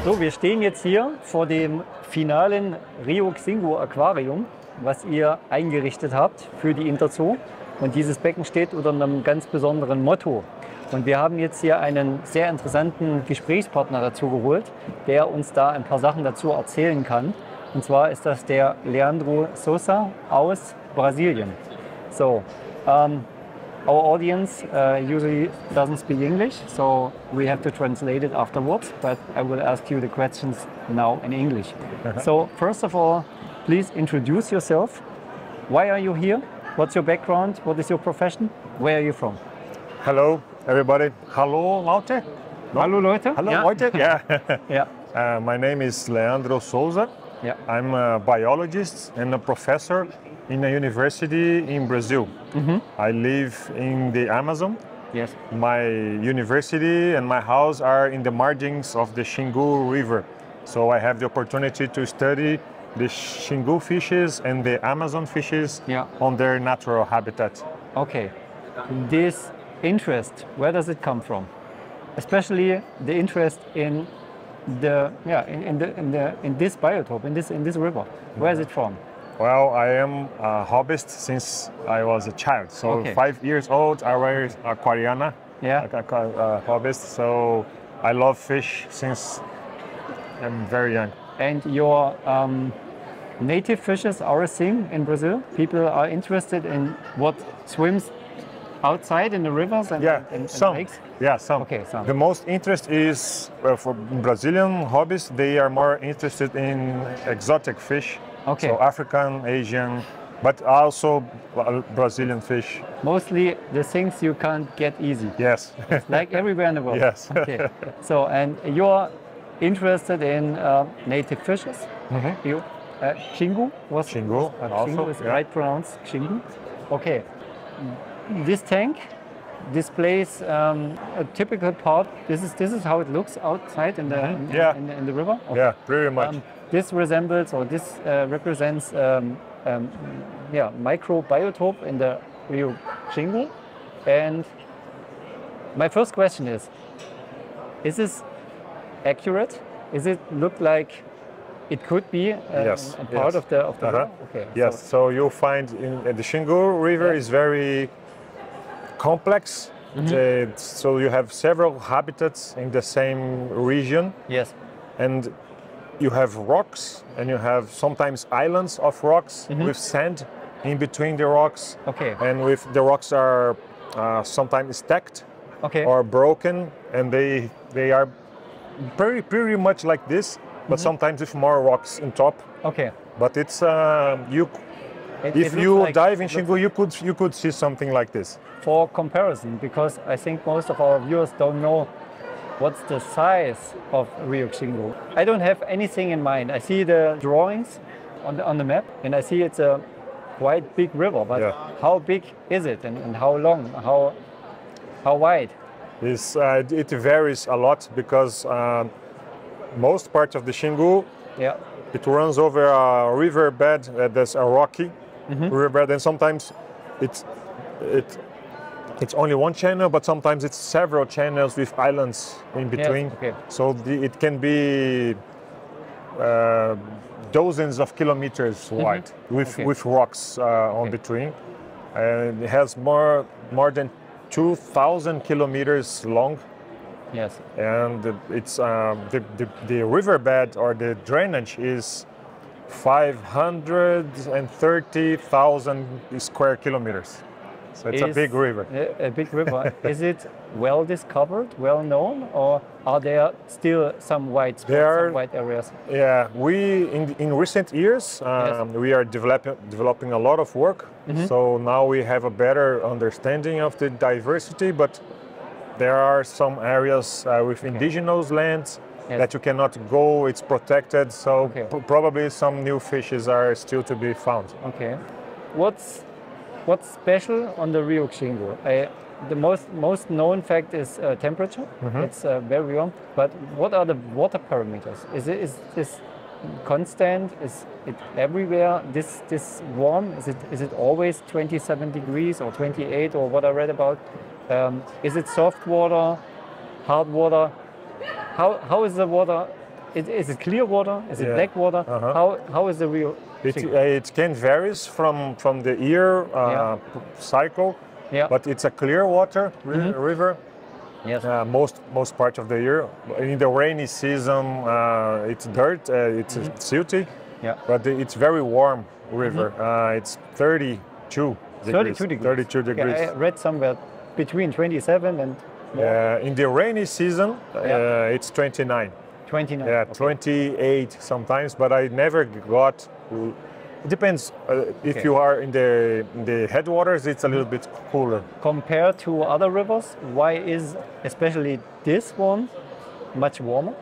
So, wir stehen jetzt hier vor dem finalen Rio Xingu Aquarium, was ihr eingerichtet habt für die Interzoo. Und dieses Becken steht unter einem ganz besonderen Motto. Und wir haben jetzt hier einen sehr interessanten Gesprächspartner dazu geholt, der uns da ein paar Sachen dazu erzählen kann. Und zwar ist das der Leandro Sousa aus Brasilien. So, our audience usually doesn't speak English, so we have to translate it afterwards, but I will ask you the questions now in English. So, first of all, please introduce yourself. Why are you here? What's your background? What is your profession? Where are you from? Hello, everybody. Hallo, Leute. No? Hallo Leute. Hello, Yeah. Leute. Yeah. Yeah. My name is Leandro Sousa. Yeah. I'm a biologist and a professor in a university in Brazil. I live in the Amazon. Yes. My university and my house are in the margins of the Xingu River. So I have the opportunity to study the Xingu fishes and the Amazon fishes Yeah. on their natural habitat. Okay. This interest, where does it come from? Especially the interest in the in this biotope, in this river. Where is it from? Well, I am a hobbyist since I was a child. So Okay. 5 years old, I was aquariana, Yeah. a hobbyist. So I love fish since I'm very young. And your native fishes are a thing in Brazil. People are interested in what swims outside in the rivers and, Yeah, and some. lakes. Yeah, some. Okay, some. The most interest is for Brazilian hobbyists. They are more interested in exotic fish. Okay. So African, Asian, but also Brazilian fish. Mostly the things you can't get easy, Yes. like everywhere in the world. Yes. Okay. So, and you're interested in native fishes. You, Xingu was Xingu also, Xingu is yeah. right pronounced Xingu. Okay. This tank displays a typical part. This is how it looks outside in the Yeah. in the river. Okay. Yeah, pretty much. This resembles, or this represents, microbiotope in the Rio Xingu. And my first question is this accurate? Is it look like it could be Yes, a part yes. of the river? Okay. Yes, so you'll find the Xingu River Yeah. is very complex. So you have several habitats in the same region, Yes. and you have rocks, and you have sometimes islands of rocks with sand in between the rocks. Okay. And with the rocks are sometimes stacked Okay. or broken, and they are pretty much like this, but sometimes with more rocks on top. Okay. But it's It if looks you like- dive in Xingu, you could see something like this. For comparison, because I think most of our viewers don't know what's the size of Rio Xingu. I don't have anything in mind. I see the drawings on the map, and I see it's a quite big river. But Yeah. how big is it, and how long? How wide? It varies a lot because most parts of the Xingu, Yeah. it runs over a riverbed that's a rocky riverbed, and sometimes it's only one channel, but sometimes it's several channels with islands in between. okay. So it can be dozens of kilometers wide Okay. with rocks on between. And it has more than 2,000 kilometers long. Yes. And it's the riverbed or the drainage is 530,000 square kilometers. So it's a Is big river. A big river. Is it well discovered, well known, or are there still some white spots, There are- some white areas? Yeah, we in recent years we are developing a lot of work. So now we have a better understanding of the diversity, but there are some areas with indigenous lands Yes. that you cannot go. It's protected, so Okay. probably some new fishes are still to be found. Okay. What's special on the Rio Xingu? The most known fact is temperature. It's very warm. But what are the water parameters? Is this constant? Is it everywhere this warm? Is it always 27 degrees or 28 or what I read about? Is it soft water, hard water? How is the water Is it clear water? Is it Yeah. black water? How is the Rio? It can varies from the year Yeah. cycle, Yeah. but it's a clear water river. Yes. Most part of the year. In the rainy season, it's dirt, it's silty, Yeah. but it's very warm river. It's 32 degrees. 32 degrees. 32 degrees. Yeah, I read somewhere between 27 and In the rainy season, Yeah. it's 29. 29. Yeah, 28 sometimes, but I never got. It depends. If Okay. you are in the headwaters, it's a little bit cooler. Compared to other rivers, why is especially this one much warmer?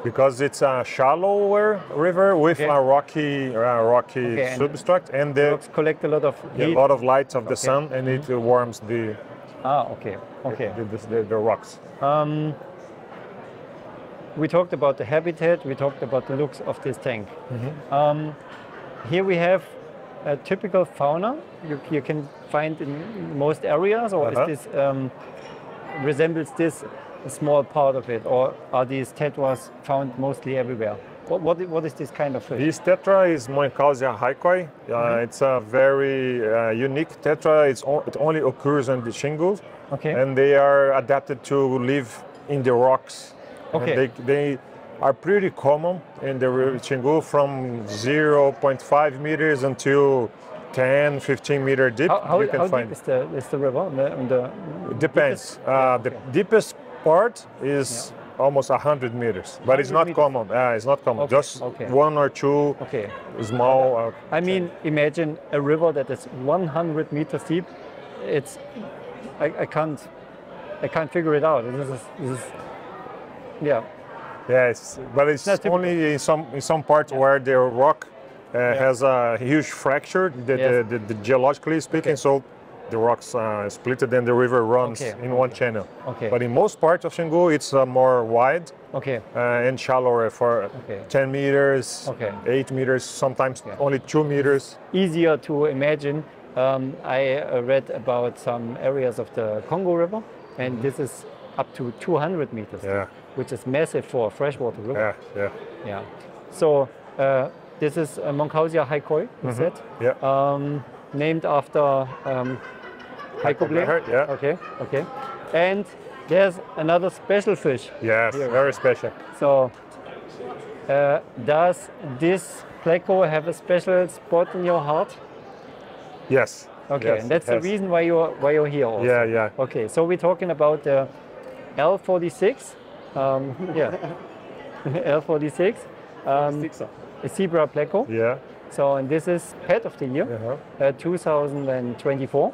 Because it's a shallower river with Okay. a rocky Okay, and substrate and the, Rocks collect a lot of a heat. lot of light of the sun, and it warms the Okay. Okay. the rocks. We talked about the habitat. We talked about the looks of this tank. Here we have a typical fauna you can find in most areas, or is this resembles this a small part of it, or are these tetras found mostly everywhere? What is this kind of fish? This tetra is Moenchausia haikoi. It's a very unique tetra. It only occurs on the Xingu, Okay. and they are adapted to live in the rocks. Okay. And they are pretty common in the Xingu from 0.5 meters until 10, 15 meter deep. How you can deep find. is the river? It depends. deepest? Yeah, The okay. deepest part is almost 100 meters, but it's 100 not meters. common. It's not common. Okay, Just okay. one or two Okay. small. I mean, imagine a river that is 100 meters deep. I can't figure it out. This is yeah. Yes, but it's not typical. only in some parts where the rock has a huge fracture, Yes. the geologically speaking. Okay. So the rocks split and the river runs Okay, in one channel. Okay. But in most parts of Xingu, it's more wide Okay. and shallower for Okay. 10 meters, Okay. 8 meters, sometimes only 2 meters. Easier to imagine. I read about some areas of the Congo River, and this is up to 200 meters, Yeah, which is massive for a freshwater river. yeah, yeah. Yeah. So this is Moenchausia haikoi, you said, Yeah. named after Heiko Blecher. Yeah. Okay. Okay. And there's another special fish. Yes, very special. So does this pleco have a special spot in your heart? Yes. Okay, yes, and that's it the has. reason why you're here also. Yeah, yeah. Okay, so we're talking about the L46. Yeah, L46. A zebra pleco. Yeah. So, and this is pet of the year, Uh-huh. 2024.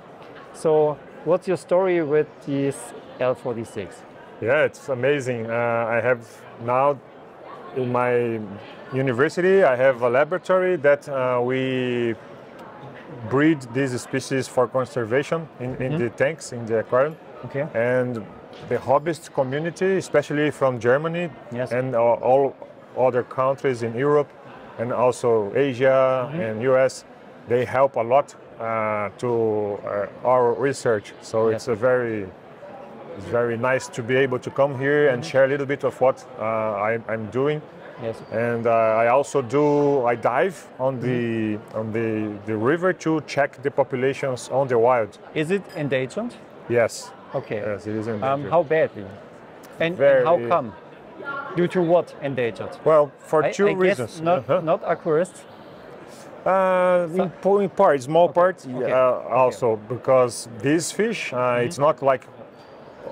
So, what's your story with this L46? Yeah, it's amazing. I have now in my university, I have a laboratory that we breed these species for conservation in the tanks, in the aquarium. Okay. And the hobbyist community, especially from Germany Yes. and all other countries in Europe and also Asia and US, they help a lot to our research. So Yes. it's very nice to be able to come here and share a little bit of what I'm doing. Yes. And I dive on the river to check the populations on the wild. Is it endangered? Yes. Okay. Yes, it is endangered. How badly? And how come? Due to what endangered? Well, for two I reasons. Guess not aquarists. In part, small part, Okay. also because these fish, it's not like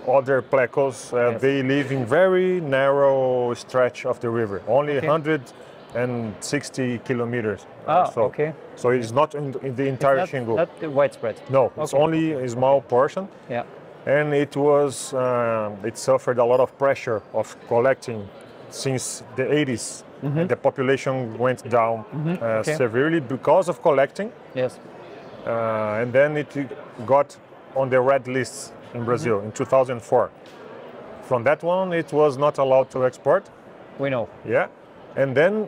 other plecos. Yes. They live in very narrow stretch of the river, only Okay. 160 kilometers. Ah, okay. So it's not in the entire Xingu. Not widespread. No, it's Okay. only a small portion. Yeah. And it suffered a lot of pressure of collecting since the 80s. And the population went down Okay. severely because of collecting. Yes. And then it got on the red list in Brazil in 2004. From that one, it was not allowed to export. We know. Yeah. And then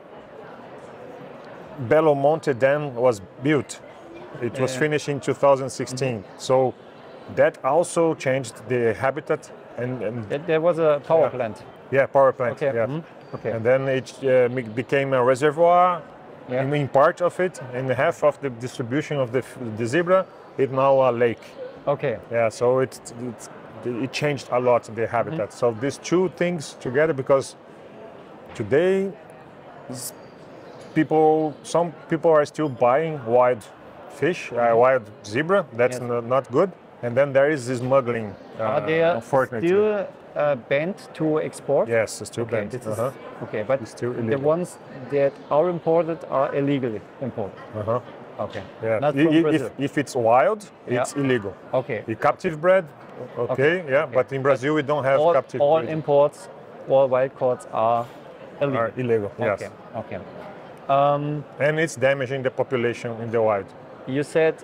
Belo Monte Dam was built. It was finished in 2016. So that also changed the habitat and There was a power plant. yeah, power plant. Okay. Yeah. Okay. And then it became a reservoir. Yeah. In part of it, in half of the distribution of the zebra, it's now a lake. Okay. Yeah, so it changed a lot the habitat. So these two things together, because today some people are still buying wild fish, wild zebra. That's Yes. not good. And then there is this smuggling. Are they unfortunately. still banned to export? Yes, it's still Okay, banned. this is, okay, but It's still the illegal. ones that are imported are illegally imported. Okay. Yeah. Not from Brazil. If it's wild, it's Yeah. illegal. Okay. The captive bred, okay, yeah, but in Brazil we don't have captive All breed. imports, all wild caught are illegal. Are illegal, yes. Okay. Okay. And it's damaging the population in the wild. You said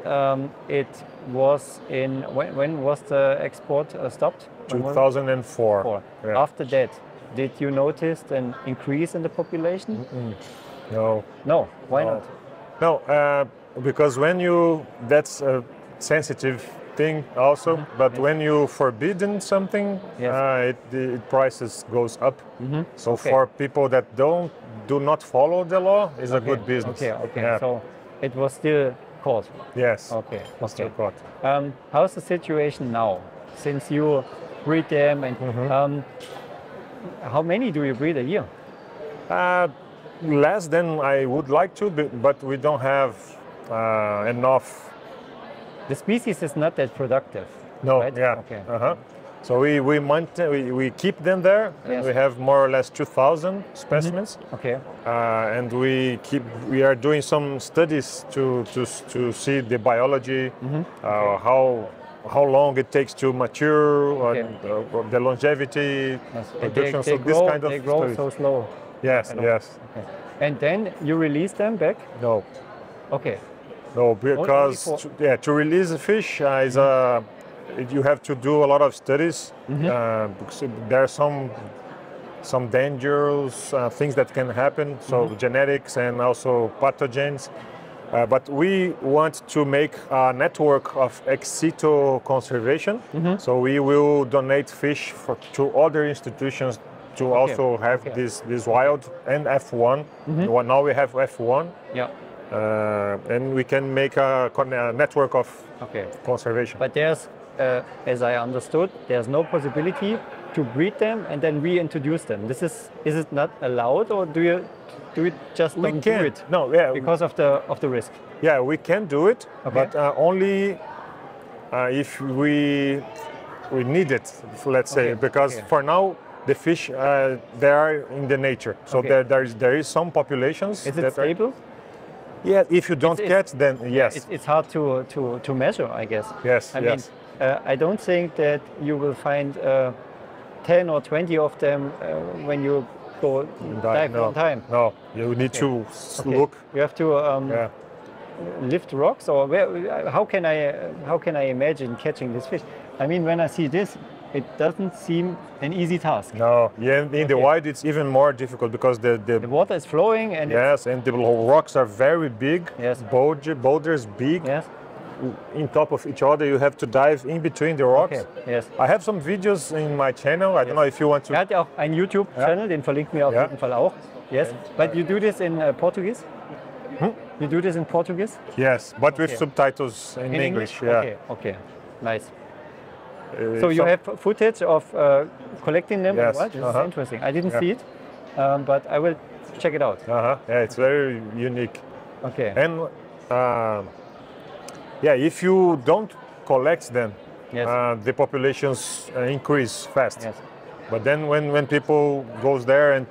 it was in when was the export stopped? When was it? 2004. Four. Yeah. After that, did you notice an increase in the population? No, No. Why No. not? no, because that's a sensitive thing also. But when you forbidden something, Yes. the prices goes up. So Okay. for people that do not follow the law, it's a good business. Okay. Okay. Yeah. So it was still caught. Yes. Okay. It's still Okay. caught. How's the situation now? Since you breed them, and how many do you breed a year? Less than I would like to, but we don't have enough. The species is not that productive. No, right? yeah. Okay. So we keep them there. Yes. We have more or less 2,000 specimens, Okay. and we are doing some studies to see the biology, how long it takes to mature, Okay. the longevity, Yes. production. They So this grow, kind of they grow studies. so slow. Yes, know. yes. Okay. And then you release them back. No, Okay. no, because for- to release a fish you have to do a lot of studies. Because there are some dangerous things that can happen. So genetics and also pathogens. But we want to make a network of ex situ conservation. So we will donate fish to other institutions to also have this wild and F1. Now we have F1. Yeah. And we can make a network of Okay. conservation. But there's, as I understood, there's no possibility to breed them and then reintroduce them. Is it not allowed, or do you just we don't can do it no, yeah, because of the risk? yeah, we can do it, Okay. but only if we need it. Let's say, Okay, because okay. for now the fish they are in the nature, so Okay. there is some populations. Is it that stable? Yeah, if you don't It's- catch, then yes, It's hard to measure, I guess. yes, I yes. mean, I don't think that you will find 10 or 20 of them when you go dive no, on time. no, you need to Okay. look. You have to Yeah. lift rocks, or how can I imagine catching this fish? I mean, when I see this, it doesn't seem an easy task. No, yeah, in the Okay. wild it's even more difficult because The water is flowing, and yes, and the rocks are very big. Yes. Boulders big. yes, In top of each other, you have to dive in between the rocks. okay, yes. I have some videos in my channel. I don't know if you want to. Er hat ja auch einen YouTube-Channel, den verlinken wir auf Ja. jeden Fall auch. Yes, but you do this in Portuguese? You do this in Portuguese? Yes, but with Okay. subtitles in English. Yeah. Okay, okay, nice. So you have footage of collecting them? Yes, Right? This is uh-huh. interesting. I didn't Yeah. see it, but I will check it out. Yeah, it's very unique. Okay. And yeah, if you don't collect them, Yes. the populations increase fast. Yes. But then when people goes there and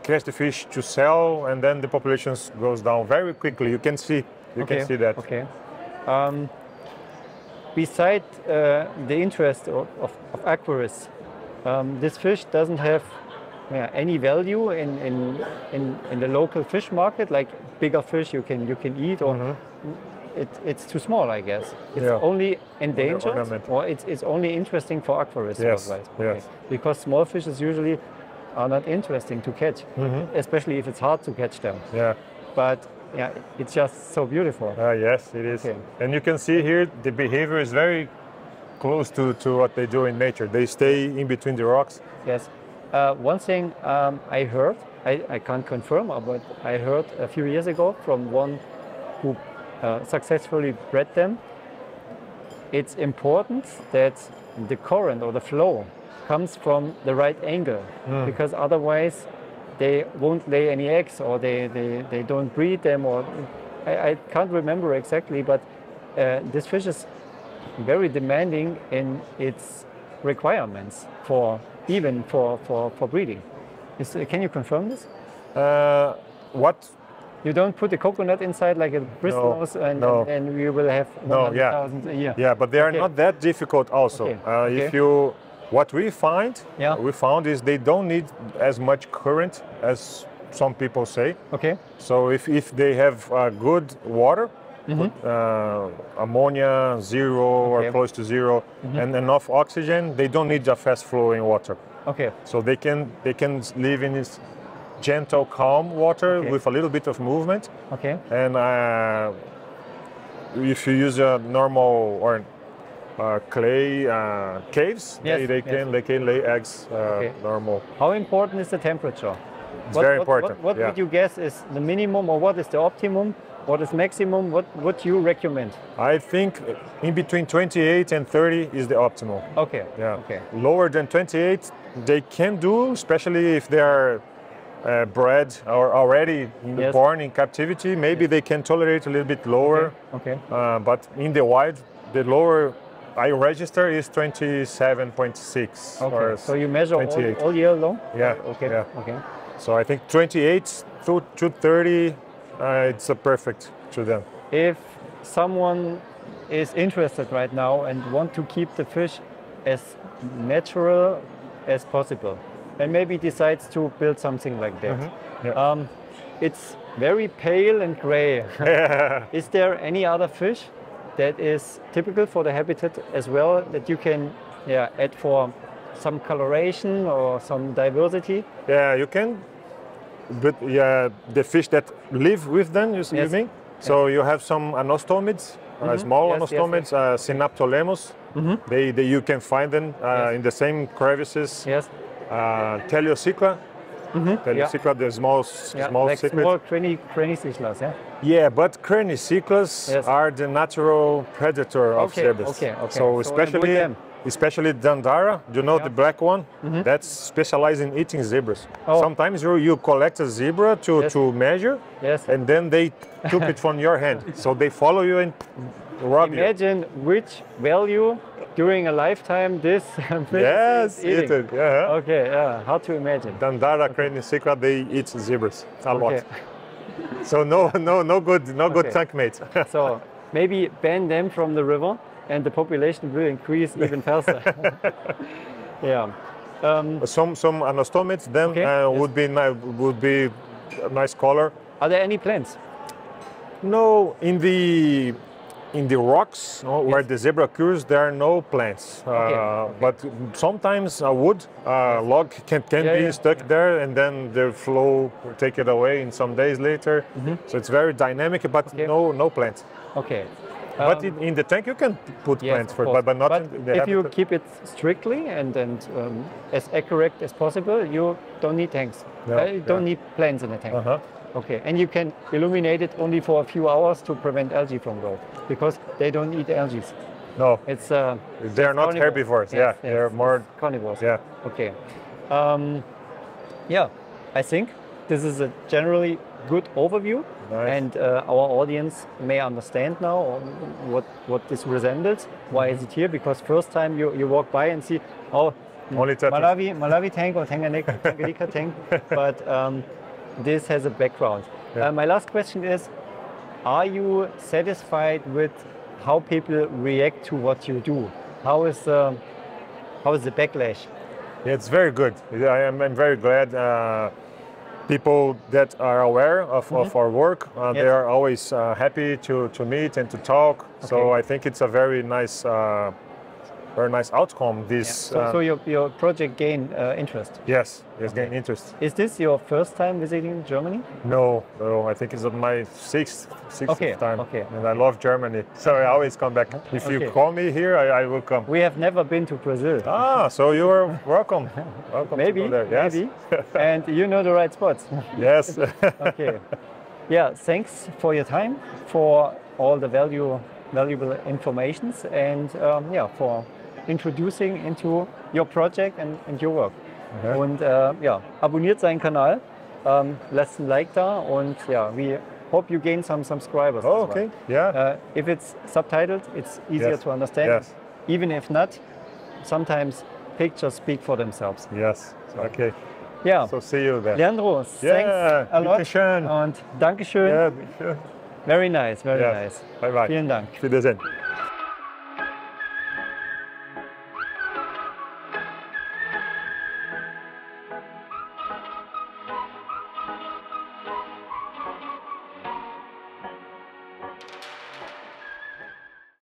catch the fish to sell, and then the populations goes down very quickly. You can see that. Okay. Beside the interest of aquarists, this fish doesn't have any value in the local fish market, like bigger fish you can eat, or it's too small, I guess. It's Yeah. only endangered, Ornamental. or it's only interesting for aquarists, Yes, right? yes. Because small fishes usually are not interesting to catch, especially if it's hard to catch them. Yeah. But yeah, it's just so beautiful. Yes, it is. Okay. And you can see here the behavior is very close to what they do in nature. They stay in between the rocks. Yes. One thing I heard, I can't confirm, but I heard a few years ago from one who successfully bred them. It's important that the current or the flow comes from the right angle, because otherwise they won't lay any eggs, or they don't breed them, or I can't remember exactly, but this fish is very demanding in its requirements for breeding. Can you confirm this? What? You don't put the coconut inside like a Bristol's and we will have 100,000 a year. Yeah, but they are not that difficult also. Okay. What we found is they don't need as much current as some people say. Okay. So if they have good water, ammonia 0 or close to 0, and enough oxygen, they don't need a fast flowing water. Okay. So they can live in this gentle, calm water with a little bit of movement. Okay. And if you use a normal or clay caves, they can lay eggs normal. How important is the temperature? Very important. What would you guess is the minimum, or what is the optimum? What is maximum? What would you recommend? I think in between 28 and 30 is the optimal. Okay. Yeah. Okay. Lower than 28, they can do, especially if they are bred or already born in captivity. Maybe they can tolerate a little bit lower. Okay. But in the wild, the lower I register is 27.6. Okay. So you measure all year long? Yeah. Okay. Yeah. Okay. So I think 28 to 30, it's a perfect to them. If someone is interested right now and want to keep the fish as natural as possible, and maybe decides to build something like that, it's very pale and gray. Is there any other fish that is typical for the habitat as well that you can add for some coloration or some diversity? Yeah, you can. But the fish that live with them, you mean? So you have some anostomids, small anostomids, Synaptolemus. You can find them in the same crevices. Yes. Teleocycla. Teleocycla, the small like cichlid. Small cranicyclas, yeah? Yeah, but cranicyclas are the natural predator of zebras. Okay. So especially Dandara, you know the black one? That's specialized in eating zebras. Sometimes you collect a zebra to measure, and then they took it from your hand. So they follow you and rob you. Imagine which value during a lifetime this fish is eating. Okay, hard to imagine. Dandara cranicycla, they eat zebras a lot. So no good tank mates. So maybe ban them from the river, and the population will increase even faster. Some anostomids then would be a nice color. Are there any plants? No, in the rocks where the zebra occurs, there are no plants. But sometimes a wood log can be stuck there, and then the flow will take it away in some days later. So it's very dynamic, but no plants. Okay. But in the tank you can put plants, but not in the if you keep it strictly and as accurate as possible, you don't need tanks. You don't need plants in the tank. Okay, and you can illuminate it only for a few hours to prevent algae from growth, because they don't eat algae. No, it's they're not herbivores. They're more carnivores. Yeah. Okay. I think this is a generally good overview, and our audience may understand now what this resembles. Why is it here? Because first time you walk by and see, Malawi tank or Tanganyika tank, but this has a background. My last question is, are you satisfied with how people react to what you do? How is the backlash? Yeah, it's very good. I'm very glad. People that are aware of our work, they are always happy to meet and to talk. So I think it's a very nice very nice outcome. This So your project gained interest. yes, gain interest. Is this your first time visiting Germany? No, I think it's my sixth Okay, time, okay. and I love Germany, so I always come back. If you Okay. call me here, I will come. We have never been to Brazil. So you are welcome. Welcome. Maybe, to go there. Yes. maybe. And you know the right spots. Yes. Okay. Yeah, thanks for your time, for all the valuable informations, and for introducing into your project and your work. Okay. Und abonniert seinen Kanal, lasst ein Like da und we hope you gain some subscribers. Oh, as well. okay. Yeah. If it's subtitled, it's easier Yes. to understand. Yes. Even if not, sometimes pictures speak for themselves. Yes. Okay. Ja, So see you there. Leandro, Yeah, thanks a lot bitteschön. und Dankeschön. Yeah. Very nice, very Yes. nice. Bye bye. Vielen Dank. Auf Wiedersehen.